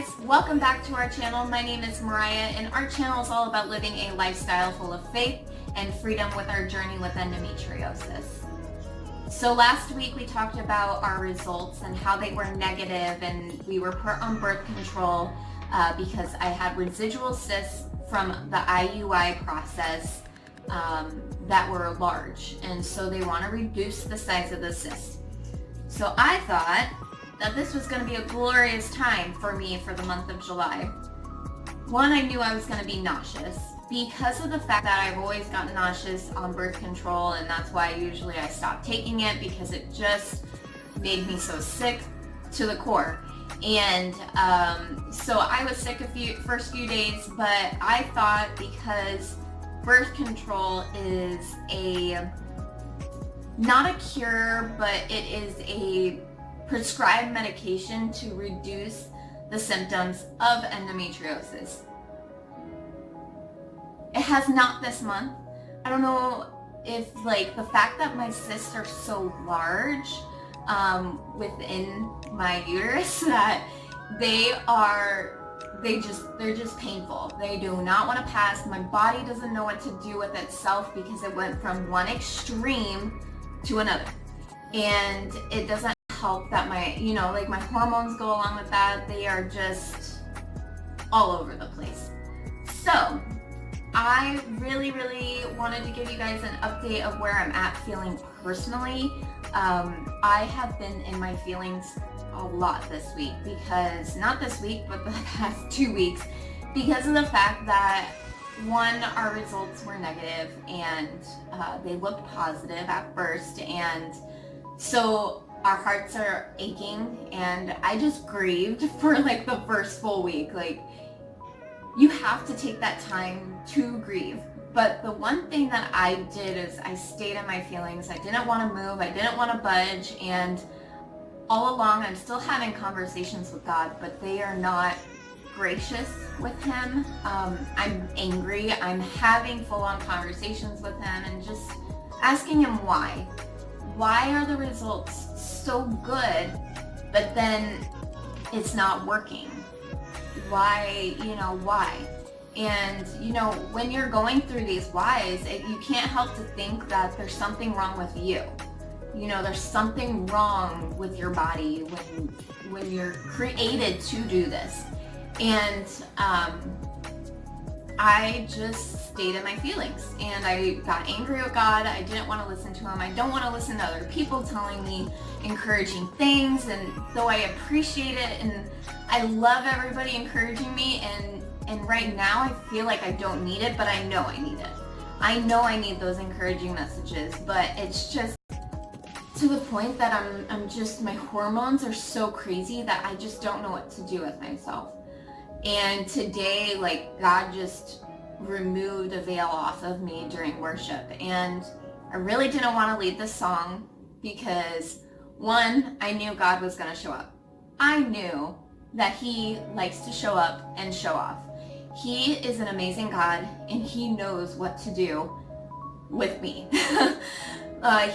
guys, welcome back to our channel. My name is Mariah and our channel is all about living a lifestyle full of faith and freedom with our journey with endometriosis. So last week we talked about our results and how they were negative, and we were put on birth control because I had residual cysts from the IUI process that were large, and so they want to reduce the size of the cyst. So I thought that this was going to be a glorious time for me for the month of July. One, I knew I was going to be nauseous because of the fact that I've always gotten nauseous on birth control, and that's why usually I stopped taking it because it just made me so sick to the core. And so I was sick first few days, but I thought because birth control is not a cure, but it is a prescribed medication to reduce the symptoms of endometriosis. It has not this month. I don't know if the fact that my cysts are so large within my uterus that they're just painful. They do not want to pass. My body doesn't know what to do with itself because it went from one extreme to another. And it doesn't help that my hormones go along with that. They are just all over the place. So I really wanted to give you guys an update of where I'm at feeling personally. I have been in my feelings a lot this week because, not this week, but the past 2 weeks, because of the fact that, one, our results were negative and they looked positive at first, and so our hearts are aching, and I just grieved for the first full week. You have to take that time to grieve. But the one thing that I did is I stayed in my feelings. I didn't want to move. I didn't want to budge. And all along, I'm still having conversations with God, but they are not gracious with Him. I'm angry. I'm having full-on conversations with Him and just asking Him why. Why are the results so good, but then it's not working? Why, why? And, when you're going through these whys, you can't help to think that there's something wrong with you. There's something wrong with your body when you're created to do this. And I just stayed in my feelings, and I got angry with God. I didn't want to listen to Him. I don't want to listen to other people telling me encouraging things, and though I appreciate it and I love everybody encouraging me, and right now I feel like I don't need it, but I know I need it. I know I need those encouraging messages, but it's just to the point that my hormones are so crazy that I just don't know what to do with myself. And today, God just removed a veil off of me during worship, and I really didn't want to lead this song because, one, I knew God was going to show up. I knew that He likes to show up and show off. He is an amazing God, and He knows what to do with me.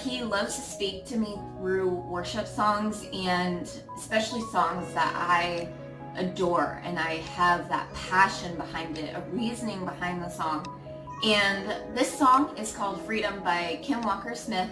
He loves to speak to me through worship songs, and especially songs that I adore, and I have that passion behind it, a reasoning behind the song. And this song is called Freedom by Kim Walker-Smith,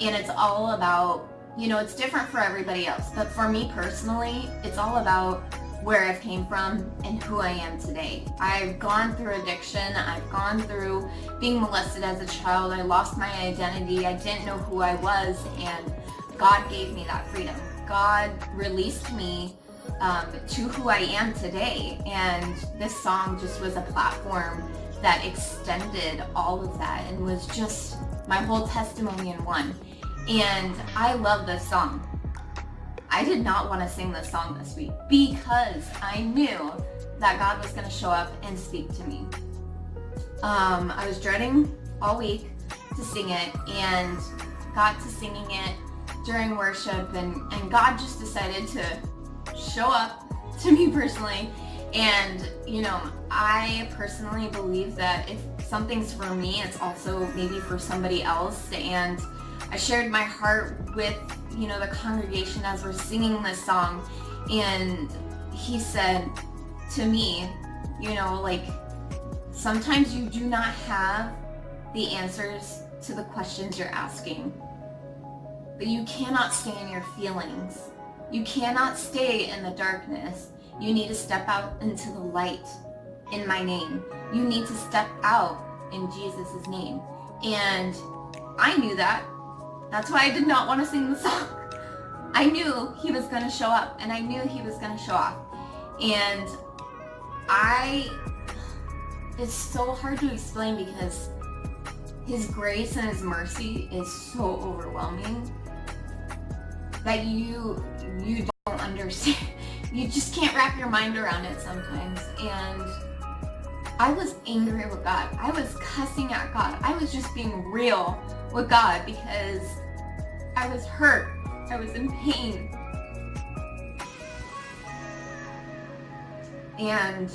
and it's all about, it's different for everybody else, but for me personally, it's all about where I've came from and who I am today. I've gone through addiction. I've gone through being molested as a child. I lost my identity. I didn't know who I was, and God gave me that freedom. God released me to who I am today, and this song just was a platform that extended all of that and was just my whole testimony in one. And I love this song. I did not want to sing this song this week because I knew that God was going to show up and speak to me. I was dreading all week to sing it, and got to singing it during worship, and God just decided to show up to me personally. And I personally believe that if something's for me, it's also maybe for somebody else. And I shared my heart with the congregation as we're singing this song, and he said, to me, like sometimes you do not have the answers to the questions you're asking. But you cannot stay in your feelings. You cannot stay in the darkness. You need to step out into the light in my name. You need to step out in Jesus' name. And I knew that. That's why I did not want to sing the song. I knew he was going to show up, and I knew he was going to show up. And it's so hard to explain because his grace and his mercy is so overwhelming that you don't understand. You just can't wrap your mind around it sometimes. And I was angry with God. I was cussing at God. I was just being real with God because I was hurt. I was in pain. And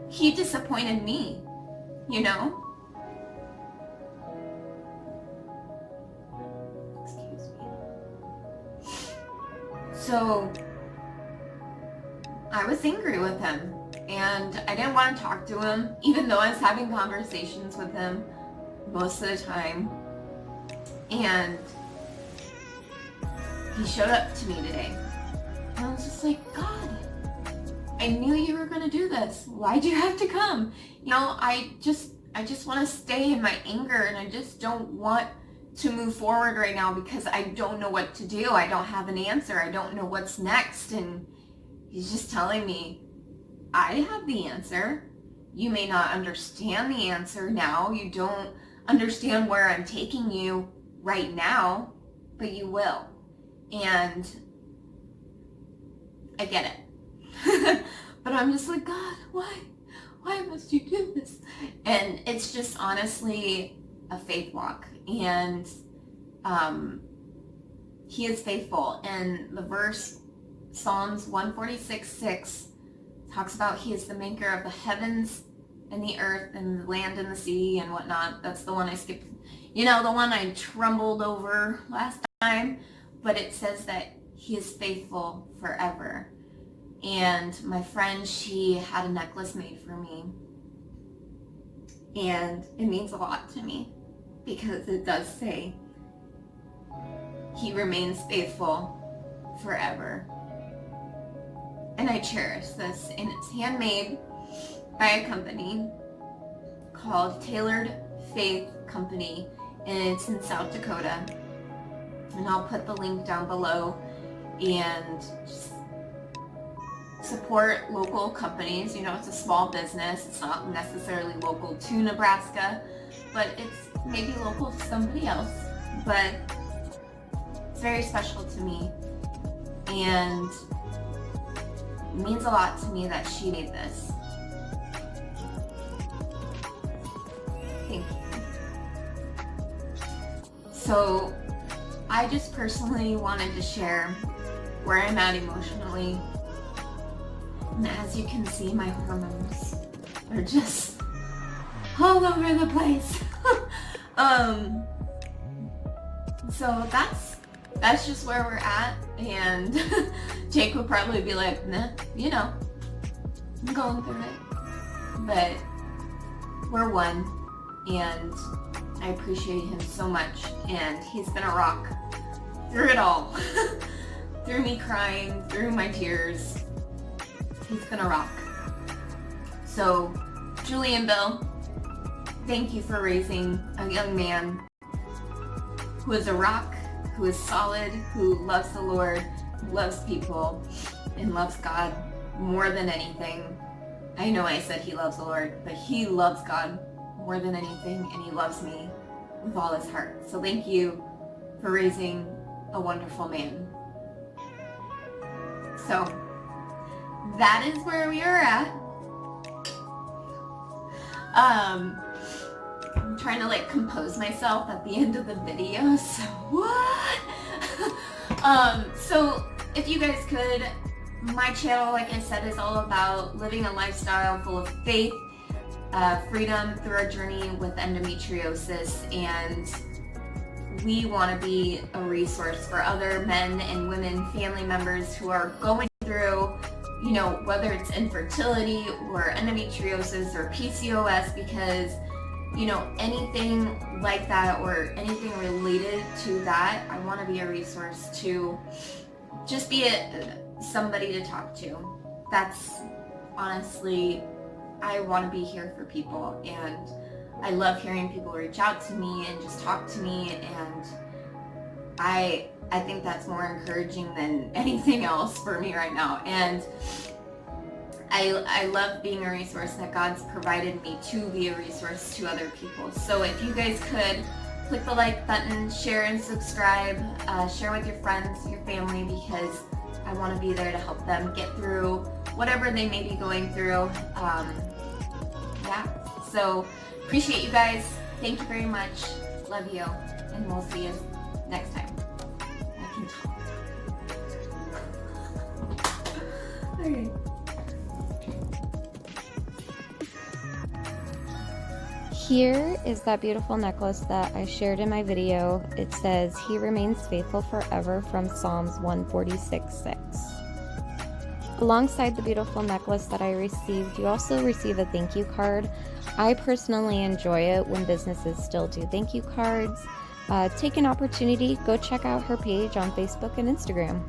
he disappointed me, Excuse me. So I was angry with him, and I didn't want to talk to him, even though I was having conversations with him most of the time. And he showed up to me today. And I was just like, God, I knew you were going to do this. Why'd you have to come? I just want to stay in my anger, and I just don't want to move forward right now because I don't know what to do. I don't have an answer. I don't know what's next. And he's just telling me, I have the answer. You may not understand the answer now. You don't understand where I'm taking you right now, but you will. And I get it. But I'm just like, God, why? Why must you do this? And it's just honestly a faith walk. And he is faithful. And the verse, Psalms 146:6, talks about he is the maker of the heavens and the earth and the land and the sea and whatnot. That's the one I skipped. The one I trembled over last time. But it says that he is faithful forever. And my friend, she had a necklace made for me. And it means a lot to me because it does say he remains faithful forever. And I cherish this. And it's handmade by a company called Tailored Faith Company. And it's in South Dakota. And I'll put the link down below. And just support local companies. It's a small business. It's not necessarily local to Nebraska, but it's maybe local to somebody else. But it's very special to me. And it means a lot to me that she made this. Thank you. So I just personally wanted to share where I'm at emotionally. And as you can see, my hormones are just all over the place. So that's just where we're at. And Jake would probably be like, nah, I'm going through it. But we're one, and I appreciate him so much. And he's been a rock through it all. Through me crying, through my tears. He's been a rock. So, Julie and Bill, thank you for raising a young man who is a rock, who is solid, who loves the Lord, who loves people, and loves God more than anything. I know I said he loves the Lord, but he loves God more than anything, and he loves me with all his heart. So thank you for raising a wonderful man. So, that is where we are at. I'm trying to compose myself at the end of the video, so what? So if you guys could, my channel, like I said, is all about living a lifestyle full of faith, freedom through our journey with endometriosis, and we want to be a resource for other men and women, family members who are going through you know, whether it's infertility or endometriosis or PCOS, because, you know, anything like that or anything related to that, I want to be a resource to just be somebody to talk to. That's honestly, I want to be here for people, and I love hearing people reach out to me and just talk to me, and I think that's more encouraging than anything else for me right now. And I love being a resource that God's provided me to be a resource to other people. So if you guys could click the like button, share and subscribe, share with your friends, your family, because I want to be there to help them get through whatever they may be going through. Yeah, so appreciate you guys. Thank you very much. Love you, and we'll see you next time. I can talk. Okay. Here is that beautiful necklace that I shared in my video. It says, "He remains faithful forever," from Psalms 146:6. Alongside the beautiful necklace that I received, you also receive a thank you card. I personally enjoy it when businesses still do thank you cards. Take an opportunity, go check out her page on Facebook and Instagram.